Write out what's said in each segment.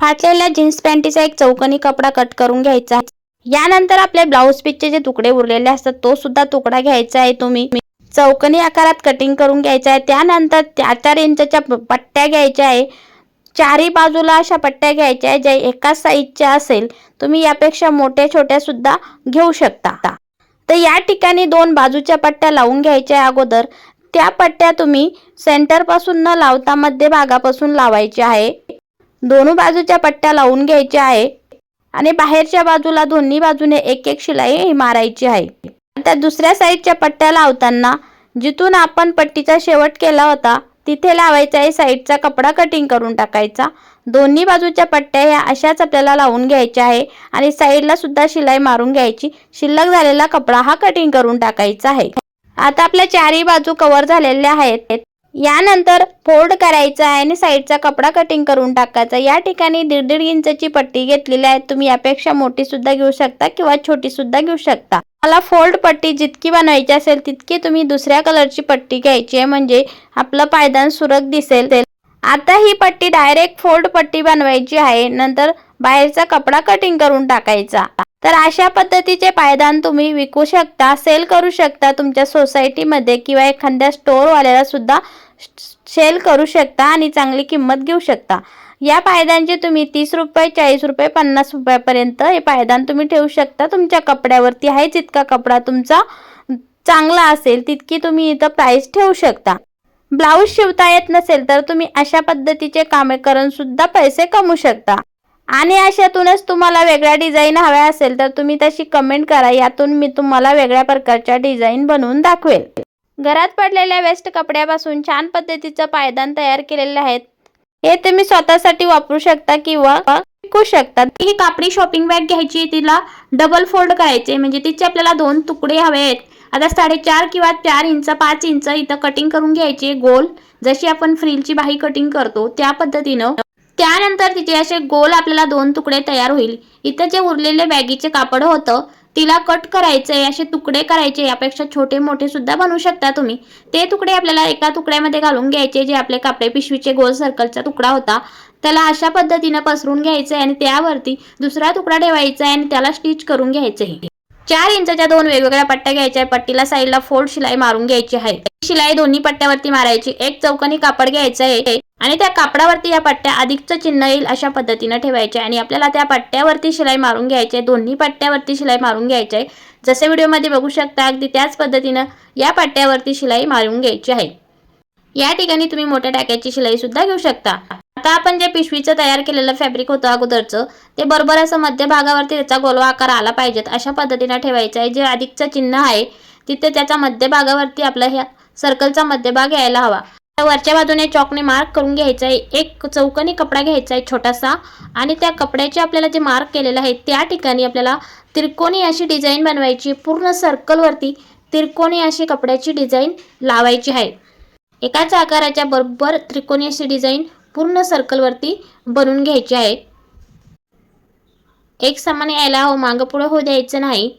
फाटलेल्या जीन्स पॅन्टीचा एक चौकोनी कपडा कट करून घ्यायचा। यानंतर आपले ब्लाऊज पीसचे जे तुकडे उरलेले असतात तो सुद्धा तुकडा घ्यायचा आहे तुम्ही चौकोनी आकारात कटिंग करून घ्यायचा आहे। त्यानंतर 4-4 इंचच्या पट्ट्या घ्यायच्या आहे। चारी बाजूला अशा पट्ट्या घ्यायच्या ज्या एकाच साईजच्या असेल, तुम्ही यापेक्षा मोठ्या छोट्या सुद्धा घेऊ शकता। तर या ठिकाणी 2 बाजूच्या पट्ट्या लावून घ्यायच्या अगोदर त्या पट्ट्या तुम्ही सेंटर पासून न लावता मध्य भागापासून लावायची आहे। दोन्ही बाजूच्या पट्ट्या लावून घ्यायच्या आहे आणि बाहेरच्या बाजूला दोन्ही बाजूने एक एक शिलाई मारायची आहे। आता दुसऱ्या साईडच्या पट्ट्या लावताना जिथून आपण पट्टीचा शेवट केला होता तिथे लावायचा आहे साईडचा कपडा कटिंग करून टाकायचा। दोन्ही बाजूच्या पट्ट्या ह्या अशाच आपल्याला लावून घ्यायच्या आहे आणि साईडला सुद्धा शिलाई मारून घ्यायची। शिल्लक झालेला कपडा हा कटिंग करून टाकायचा आहे। आता आपल्या चारही बाजू कव्हर झालेल्या आहेत। यानंतर फोल्ड करायचा आहे आणि साईडचा कपडा कटिंग करून टाकायचा। या ठिकाणी 1.5 इंचची पट्टी घेतलेली आहे। तुम्ही यापेक्षा मोठी सुद्धा घेऊ शकता किंवा छोटी सुद्धा घेऊ शकता। मला फोल्ड पट्टी जितकी बनवायची असेल तितकी तुम्ही दुसऱ्या कलरची पट्टी घ्यायची आहे म्हणजे आपलं पायदान सुरक दिसेल। आता ही पट्टी डायरेक्ट फोल्ड पट्टी बनवायची आहे। नंतर बाहेरचा कपडा कटिंग करून टाकायचा। तर अशा पद्धतीचे पायदान तुम्ही विकू शकता, सेल करू शकता तुमच्या सोसायटीमध्ये किंवा एखाद्या स्टोअरवाल्याला सुद्धा सेल करू शकता आणि चांगली किंमत घेऊ शकता। या पायदानचे तुम्ही 30 रुपये, 40 रुपये, 50 रुपयापर्यंत हे पायदान तुम्ही ठेवू शकता। तुमच्या कपड्यावरती आहे जितका कपडा तुमचा चांगला असेल तितकी तुम्ही इथं प्राइस ठेवू शकता। ब्लाऊज शिवता येत नसेल तर तुम्ही अशा पद्धतीचे कामे करून सुद्धा पैसे कमवू शकता। आणि अशातूनच तुम्हाला वेगळ्या डिझाइन हव्या असेल तर तुम्ही तशी कमेंट करा, यातून मी तुम्हाला वेगळ्या प्रकारच्या डिझाइन बनवून दाखवेल। घरात पडलेल्या वेस्ट कपड्यापासून छान पद्धतीचं पायदान तयार केलेले आहेत। हे तुम्ही स्वतःसाठी वापरू शकता किंवा विकू शकता। ही कापडी शॉपिंग बॅग घ्यायची, तिला डबल फोल्ड करायचे म्हणजे तिचे आपल्याला 2 तुकडे हवे आहेत। आता 4.5 किंवा 4 इंच 5 इंच इथं कटिंग करून घ्यायचे गोल, जशी आपण फ्रिलची बाही कटिंग करतो त्या पद्धतीनं। त्यानंतर तिचे असे गोल आपल्याला 2 तुकडे तयार होईल। इथं जे उरलेले बॅगीचे कापड होतं तिला कट करायचे, असे तुकडे करायचे, यापेक्षा छोटे मोठे सुद्धा बनवू शकता तुम्ही। ते तुकडे आपल्याला एका तुकड्यामध्ये घालून घ्यायचे, जे आपले कापडे पिशवीचे गोल सर्कलचा तुकडा होता त्याला अशा पद्धतीने पसरून घ्यायचे आणि त्यावरती दुसरा तुकडा ठेवायचा आणि त्याला स्टिच करून घ्यायचे। 4 इंचच्या 2 वेगवेगळ्या पट्ट्या घ्यायच्या, पट्टीला साईडला फोल्ड शिलाई मारून घ्यायची आहे। शिलाई दोन्ही पट्ट्यावरती मारायची। एक चौकोनी कापड घ्यायचं आहे आणि त्या कापडावरती या पट्ट्या अधिकचं चिन्ह येईल अशा पद्धतीने ठेवायचे आणि आपल्याला त्या पट्ट्यावरती शिलाई मारून घ्यायचे। दोन्ही पट्ट्यावरती शिलाई मारून घ्यायचे, जसे व्हिडिओमध्ये बघू शकता अगदी त्याच पद्धतीने या पट्ट्यावरती शिलाई मारून घ्यायची आहे। या ठिकाणी तुम्ही मोठ्या टाक्याची शिलाई सुद्धा घेऊ शकता। आता आपण जे पिशवीचं तयार केलेलं फॅब्रिक होतं अगोदरचं ते बरोबर असं मध्य भागावरती त्याचा गोलवा आकार आला पाहिजेत अशा पद्धतीने ठेवायचं आहे। जे अधिकचं चिन्ह आहे तिथे त्याचा मध्य भागावरती आपला ह्या सर्कलचा मध्यभाग यायला हवा। वरच्या बाजूने चॉकने मार्क करून घ्यायचा आहे। एक चौकोनी कपडा घ्यायचा आहे छोटासा आणि त्या कपड्याचे आपल्याला जे मार्क केलेलं आहे त्या ठिकाणी आपल्याला त्रिकोणी अशी डिझाइन बनवायची। पूर्ण सर्कलवरती त्रिकोणी अशी कपड्याची डिझाइन लावायची आहे। एकाच आकाराच्या बरोबर त्रिकोणी अशी डिझाइन पूर्ण सर्कलवरती बनवून घ्यायची आहे। एक समान यायला हो, मागं पुढे होऊ द्यायचं नाही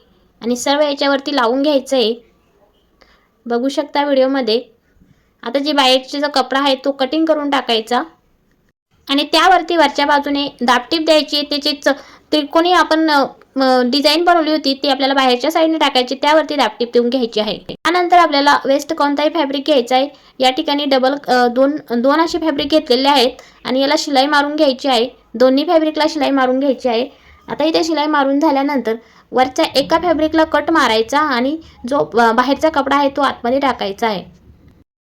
आणि सर्व याच्यावरती लावून घ्यायचं आहे। बघू शकता व्हिडिओमध्ये। आता जी बाहेरचा जो कपडा आहे तो कटिंग करून टाकायचा आणि त्यावरती वरच्या बाजूने दाबटीप द्यायची। त्याची त्रिकोणी आपण डिझाइन बनवली होती ती आपल्याला बाहेरच्या साईडने टाकायची, त्यावरती दाबटीप देऊन घ्यायची आहे। त्यानंतर आपल्याला वेस्ट कोणताही फॅब्रिक घ्यायचा आहे। या ठिकाणी दोन असे फॅब्रिक घेतलेले आहेत आणि याला शिलाई मारून घ्यायची आहे। दोन्ही फॅब्रिकला शिलाई मारून घ्यायची आहे। आता इथे शिलाई मारून झाल्यानंतर वरच्या एका फॅब्रिकला कट मारायचा आणि जो बाहेरचा कपडा आहे तो आतमध्ये टाकायचा आहे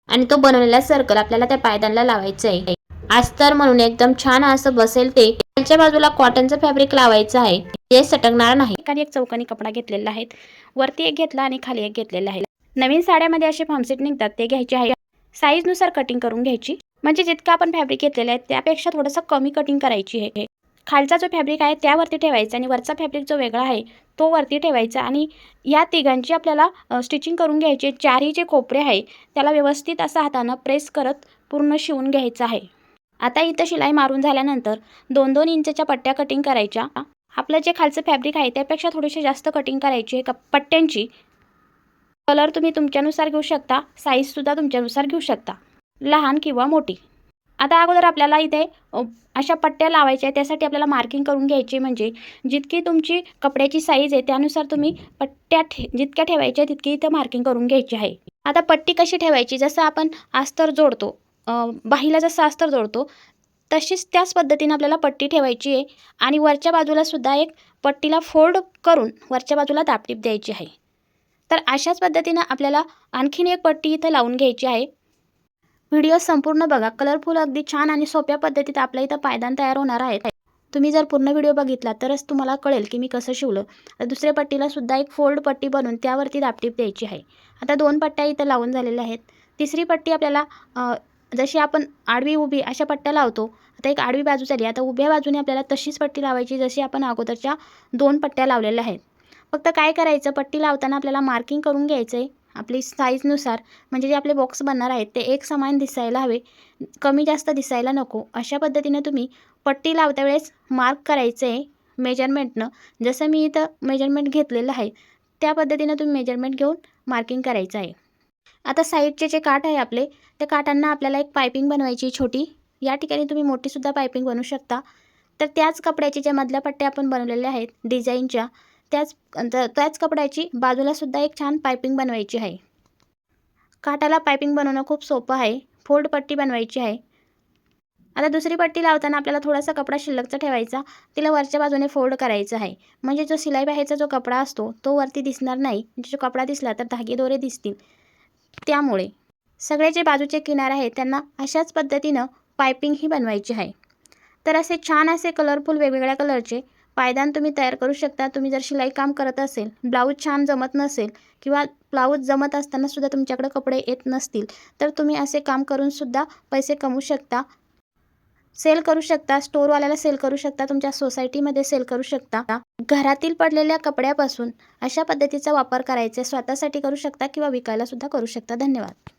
आणि तो बनवलेला सर्कल आपल्याला त्या पायदानला लावायचा आहे। अस्तर म्हणून एकदम छान असं बसेल ते। खालच्या बाजूला कॉटनचं फॅब्रिक लावायचं आहे, ते सटकणार नाही। खाली एक चौकोनी कपडा घेतलेला आहे, वरती एक घेतला आणि खाली एक घेतलेला आहे। नवीन साड्यामध्ये असे फॉर्मसेट निघतात ते घ्यायचे आहे। साईज नुसार कटिंग करून घ्यायची, म्हणजे जितका आपण फॅब्रिक घेतलेला आहे त्यापेक्षा थोडंसं कमी कटिंग करायची आहे। खालचा जो फॅब्रिक आहे त्यावरती ठेवायचा आणि वरचा फॅब्रिक जो वेगळा आहे तो वरती ठेवायचा आणि या तिघांची आपल्याला स्टिचिंग करून घ्यायची। चारही जे कोपरे आहे त्याला व्यवस्थित असं हाताने प्रेस करत पूर्ण शिवून घ्यायचं आहे। आता इथं शिलाई मारून झाल्यानंतर 2-2 इंचच्या पट्ट्या कटिंग करायच्या। आपलं जे खालचं फॅब्रिक आहे त्यापेक्षा थोडीशी जास्त कटिंग करायची आहे पट्ट्यांची। कलर तुम्ही तुमच्यानुसार घेऊ शकता, साईज सुद्धा तुमच्यानुसार घेऊ शकता, लहान किंवा मोठी। आता अगोदर आपल्याला इथे अशा पट्ट्या लावायच्या आहे. त्यासाठी आपल्याला मार्किंग करून घ्यायची, म्हणजे जितकी तुमची कपड्याची साईज आहे त्यानुसार तुम्ही पट्ट्या जितक्या ठेवायच्या तितकी इथं मार्किंग करून घ्यायची आहे. आता पट्टी कशी ठेवायची, जसं आपण अस्तर जोडतो, बाहीला जसं अस्तर जोडतो तशीच त्याच पद्धतीने आपल्याला पट्टी ठेवायची आहे. आणि वरच्या बाजूला सुद्धा एक पट्टीला फोल्ड करून वरच्या बाजूला दाबटीप द्यायची आहे. तर अशाच पद्धतीनं आपल्याला आणखीन एक पट्टी इथं लावून घ्यायची आहे. व्हिडिओ संपूर्ण बघा. कलरफुल अगदी छान आणि सोप्या पद्धतीत आपल्या इथं पायदान तयार होणार आहे. तुम्ही जर पूर्ण व्हिडिओ बघितला तरच तुम्हाला कळेल की मी कसं शिवलं. तर दुसऱ्या पट्टीला सुद्धा एक फोल्ड पट्टी बनवून त्यावरती दाबटीप द्यायची आहे. आता 2 पट्ट्या इथं लावून झालेल्या आहेत. तिसरी पट्टी आपल्याला जशी आपण आडवी उभी अशा पट्ट्या लावतो. आता एक आडवी बाजू झाली, आता उभ्या बाजूने आपल्याला तशीच पट्टी लावायची जशी आपण अगोदरच्या 2 पट्ट्या लावलेल्या आहेत. फक्त काय करायचं, पट्टी लावताना आपल्याला मार्किंग करून घ्यायचं आहे आपली साईजनुसार, म्हणजे जे आपले बॉक्स बनणार आहेत ते एक समान दिसायला हवे, कमी जास्त दिसायला नको. अशा पद्धतीने तुम्ही पट्टी लावता वेळेस मार्क करायचं आहे मेजरमेंटनं. जसं मी इथं मेजरमेंट घेतलेलं आहे त्या पद्धतीनं तुम्ही मेजरमेंट घेऊन मार्किंग करायचं आहे. आता साईडचे जे काठ आहे आपले, त्या काठांना आपल्याला एक पायपिंग बनवायची छोटी. या ठिकाणी तुम्ही मोठीसुद्धा पायपिंग बनवू शकता. तर त्याच कपड्याची ज्या मधल्या पट्ट्या आपण बनवलेल्या आहेत डिझाईनच्या, त्याच कपड्याची बाजूलासुद्धा एक छान पायपिंग बनवायची आहे. काठाला पायपिंग बनवणं खूप सोपं आहे. फोल्ड पट्टी बनवायची आहे. आता दुसरी पट्टी लावताना आपल्याला थोडासा कपडा शिल्लकचा ठेवायचा, तिला वरच्या बाजूने फोल्ड करायचं आहे. म्हणजे जो शिलाई बाहेरचा जो कपडा असतो तो वरती दिसणार नाही. म्हणजे जो कपडा दिसला तर धागेदोरे दिसतील. त्यामुळे सगळे जे बाजूचे किनार आहेत त्यांना अशाच पद्धतीनं पायपिंग ही बनवायची आहे. तर असे छान असे कलरफुल वेगवेगळ्या कलरचे पायदान तुम्ही तयार करू शकता. तुम्ही जर शिलाई काम करत असेल, ब्लाऊज छान जमत नसेल किंवा ब्लाऊज जमत असताना सुद्धा तुमच्याकडे कपडे येत नसतील, तर तुम्ही असे काम करूनसुद्धा पैसे कमवू शकता. सेल करू शकता, स्टोरवाल्याला सेल करू शकता, तुमच्या सोसायटीमध्ये सेल करू शकता. घरातील पडलेल्या कपड्यापासून अशा पद्धतीचा वापर करायचा, स्वतःसाठी करू शकता किंवा विकायला सुद्धा करू शकता. धन्यवाद.